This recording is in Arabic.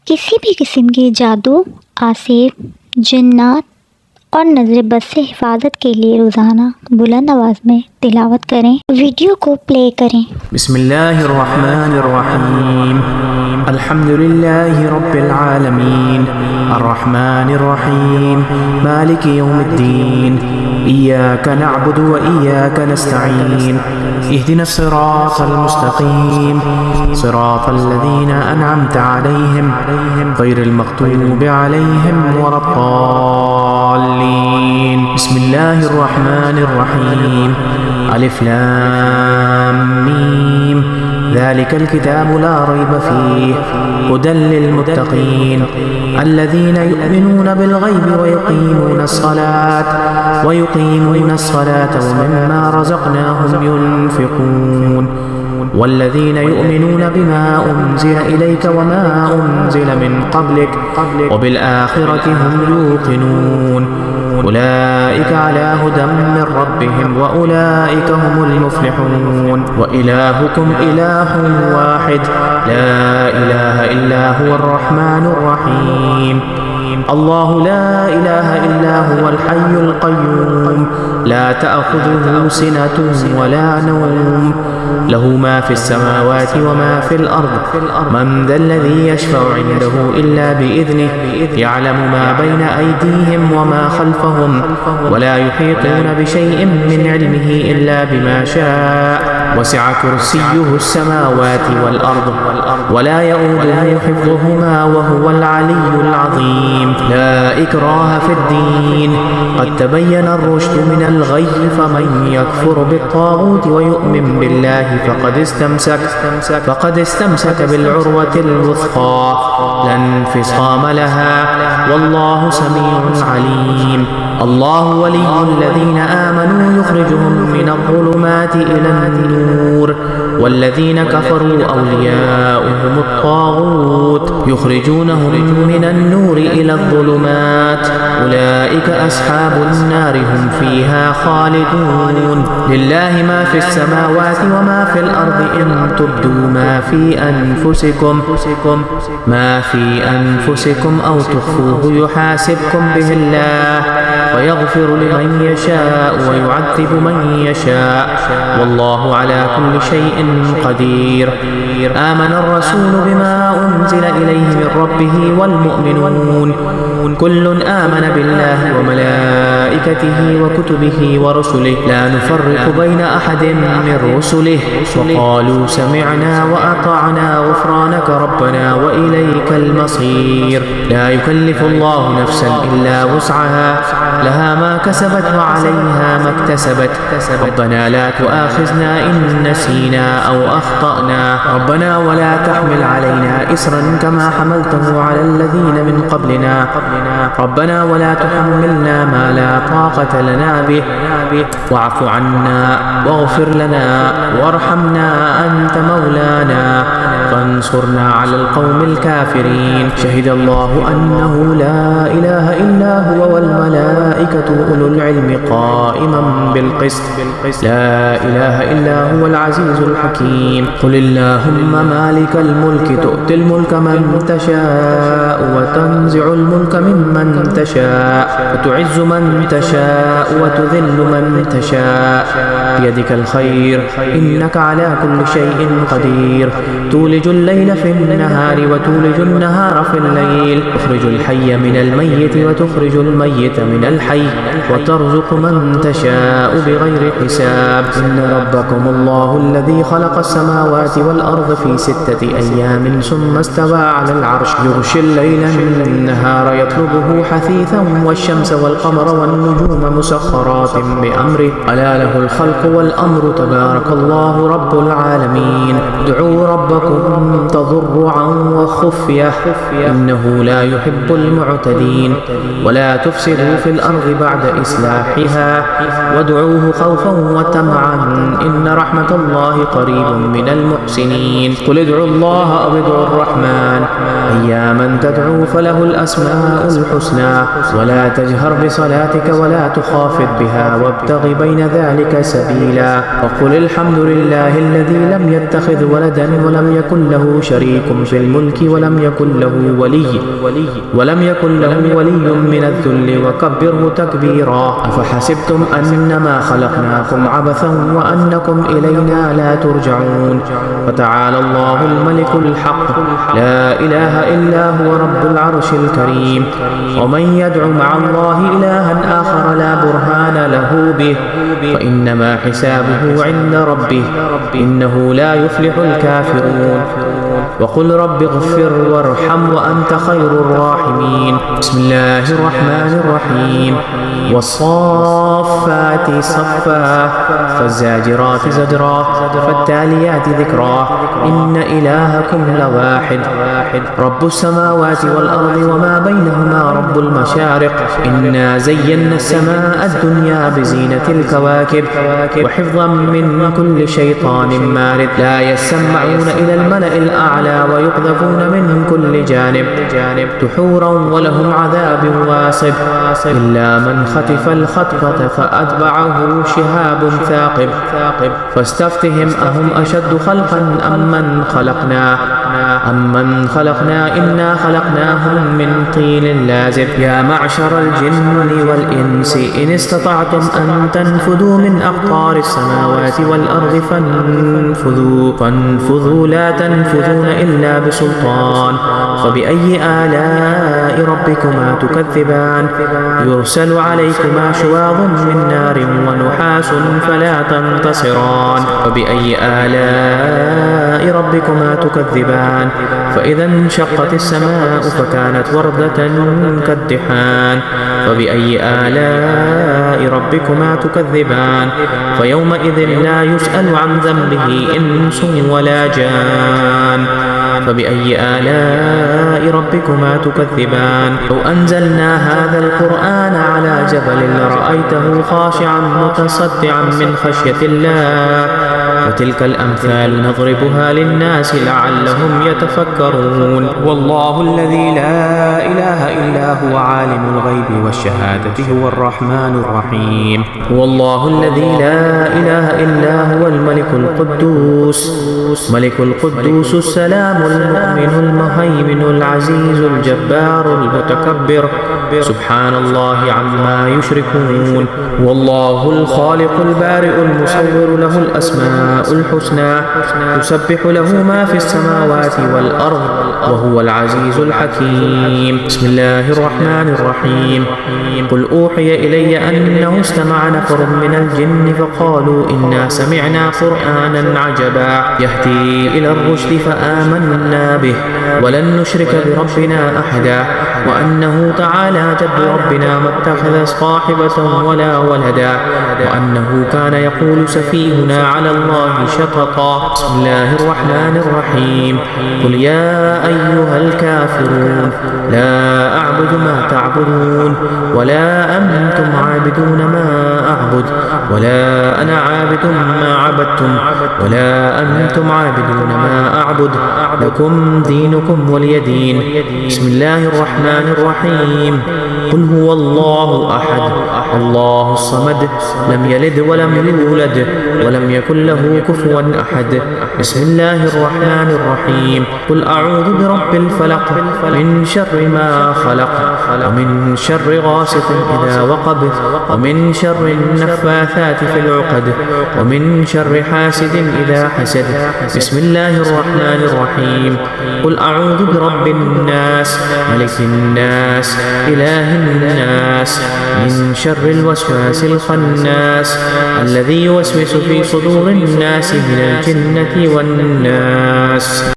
किसी भी किस्म के जादू, आसिफ, जिन्नात और नजर बद से हिफाजत के लिए रोज़ाना बुलंद आवाज़ में तिलावत करें। वीडियो को प्ले करें। बिस्मिल्लाहिर्रहमानिर्रहीम। अल्हम्दुलिल्लाहि रब्बिल आलमीन, अर्रहमानिर्रहीम, मालिकि यौमिद्दीन, इय्याका नअबुदु व इय्याका नस्तईन, इहदिनस सिरातल मुस्तकीम, सिरातल लज़ीना अनअमता अलैहिम, गैरिल मग़दूबि अलैहिम वलद्दाल्लीन। बिस्मिल्लाहिर्रहमानिर्रहीम। अलिफ लाम मीम, ज़ालिकल किताबु ला रैब फ़ीह, हुदल लिलमुत्तक़ीन, अल्लज़ीना युमिनूना बिल ग़ैबि व युक़ीमूना अस्सलाता व मिम्मा रज़क़नाहुम युनफ़िक़ून, वल्लज़ीना युमिनूना बिमा उन्ज़िल इलैका व मा उन्ज़िल मिन क़ब्लिक व बिल आख़िरति हुम यूक़िनून, उलाइका अला हुदम मिन रब्बिहिम व उलाइका हुमुल मुफ़्लिहून। व इलाहुकुम इलाहुन वाहिद, ला इलाहा इल्ला हुवर रहमानुर रहीम। अल्लाहु ला इलाहा इल्ला हुवल हय्युल क़य्यूम, ला तअख़ुज़ुहु सिनतुन व ला नौम, लहु मा फ़िस समावाति व मा फ़िल अर्ज़, मन ज़ल्लज़ी यशफ़अु इन्दहु इल्ला बिइज़निहि, यअलमु मा बैन अयदीहिम व मा ख़ल्फ़हुम, व ला युहीतूना बिशैइन मिन इल्मिहि इल्ला बिमा शाअ, वसिअ कुर्सियुहु अस्समावाति वल अर्ज़, व ला यऊदुहु हिफ़्ज़ुहुमा व हुवल अलिय्युल अज़ीम। ला इक्राह फ़िद्दीन, क़द तबय्यना الرشد من الغي، فمن يكفر بالطاغوت ويؤمن بالله فقد استمسك بالعروة الوثقى، لا انفصام لها، والله سميع عليم. الله ولي الذين آمنوا يخرجهم من الظلمات إلى النور، والذين كفروا أولياؤهم الطاغوت يخرجونهم من النور إلى الظلمات، أولئك أصحاب النار هم فيها خالدون. لله ما في السماوات وما في الأرض، إن تبدوا ما في أنفسكم أو تخفوه يحاسبكم به الله، فيغفر لمن يشاء ويعذب من يشاء، والله على كل شيء قدير. آمن الرسول بما أنزل إليه من ربه والمؤمنون، كل آمن بالله وملائكته وكتبه ورسله، لا نفرق بين أحد من رسله، وقالوا سمعنا وأطعنا غفرانك ربنا وإليك المصير. لا يكلف الله نفسا إلا وسعها، لها ما كسبت وعليها ما اكتسبت، ربنا لا تؤاخذنا إن نسينا أو أخطأنا، ربنا ولا تحمل علينا إصرا كما حملته على الذين من قبلنا، ربنا ولا تحملنا ما لا طاقة لنا به، واعف عنا واغفر لنا وارحمنا أنت مولانا فانصرنا على القوم الكافرين. شهد الله أنه لا إله إلا هو والملائكة أولو العلم قائما بالقسط، لا إله إلا هو العزيز الحكيم. قل اللهم مالك الملك، تؤتي الملك من تشاء وتنزع الملك ممن تشاء، وتعز من تشاء وتذل من تشاء، بيدك الخير، إنك على كل شيء قدير. تولج الليل في النهار وتولج النهار في الليل، تخرج الحي من الميت وتخرج الميت من الحي، وترزق من تشاء بغير حساب. إن ربكم الله الذي خلق السماوات والأرض في 6 أيام ثم استوى على العرش، يغشي الليل النهار يطلبه حثيثا، والشمس والقمر والنجوم مسخرات بأمره، ألا له الخلق والأمر، تبارك الله رب العالمين. ادعوا ربكم تضرعا وخفية، إنه لا يحب المعتدين، ولا تفسدوا في الأرض بعد إصلاحها، وادعوه خوفا وطمعا، إن رحمة الله قريب من المحسنين. قل ادعوا الله أو ادعوا الرحمن، أياما تدعوا فله الأسماء الحسنى، ولا تجهر بصلاتك ولا تخافت بها، وابتغ بين ذلك سبيلا. سبيلا. وقل الحمد لله الذي لم يتخذ ولدا ولم يكن له شريك في الملك ولم يكن له ولي من الذل وكبره تكبيرا. أفحسبتم أنما خلقناكم عبثا وأنكم إلينا لا ترجعون. فتعالى الله الملك الحق لا إله إلا هو رب العرش الكريم. ومن يدع مع الله إلها آخر لا برهان له به فإنما حسابه عند ربه إنه لا يفلح الكافرون. وقل رب اغفر وارحم وأنت خير الراحمين. بسم الله الرحمن الرحيم. والصافات صفا فالزاجرات زجرا فالتاليات ذكرا إن إلهكم لواحد رب السماوات والأرض وما بينهما رب المشارق. إنا زينا السماء الدنيا بزينة الكواكب وحفظا من كل شيطان مارد. لا يسمعون إلى الملأ الأعلى ويقذفون من كل جانب دحورا ولهم عذاب واصب إلا من خطف الخطفة فأتبعه شهاب ثاقب. فاستفتهم أهم أشد خلقا أمن خلقنا إنا خلقناهم من طين لازب. يا معشر الجن والإنس إن استطعتم أن تنفذوا من أقطار السماوات والأرض فانفذوا لا تنفذون إلا بسلطان. فبأي آلاء ربكما تكذبان. يرسل عليكما شواظ من نار ونحاس فلا تنتصران. فبأي آلاء ربكما تكذبان. فإذا انشقت السماء فكانت وردة كالدحان. فبأي آلاء ربكما تكذبان. فيومئذ لا يسأل عن ذنبه إنس ولا جان. فبأي آلاء ربكما تكذبان. لو أنزلنا هذا القرآن على جبل لرأيته خاشعا متصدعا من خشية الله. وتلك الأمثال نضربها للناس لعلهم يتفكرون. والله الذي لا إله إلا هو عالم الغيب والشهادة هو الرحمن الرحيم. والله الذي لا إله إلا هو الملك القدوس السلام المؤمن المهيمن العزيز الجبار المتكبر سبحان الله عما يشركون. والله الخالق البارئ المصور له الأسماء الحسنى يسبح له ما في السماوات والأرض وهو العزيز الحكيم. بسم الله الرحمن الرحيم. قل أوحي إلي أنه استمع نفر من الجن فقالوا إنا سمعنا قرآنا عجبا يهدي إلى الرشد فآمنا به ولن نشرك بربنا أحدا وأنه تعالى جد ربنا ما اتخذ صاحبة ولا ولدا وأنه كان يقول سفيهنا على الله شططا. بسم الله الرحمن الرحيم. قل يا أيها الكافرون لا أعبد ما تعبدون ولا أنتم عابدون ما أعبد ولا أنا عابد ما عبدتم ولا أنتم عابدون ما أعبد لكم دينكم ولي دين. بسم الله الرحمن الرحيم. قل هو الله أحد الله الصمد لم يلد ولم يولد ولم يكن له كفوا أحد. بسم الله الرحمن الرحيم. قل أعوذ برب الفلق من شر ما خلق ومن شر غاسق إذا وقب ومن شر النفاثات في العقد ومن شر حاسد إذا حسد. بسم الله الرحمن الرحيم. قل أعوذ برب الناس ملك الناس إله الناس من شر الوسواس الخناس الذي يوسوس في صدور الناس من الجنة والناس.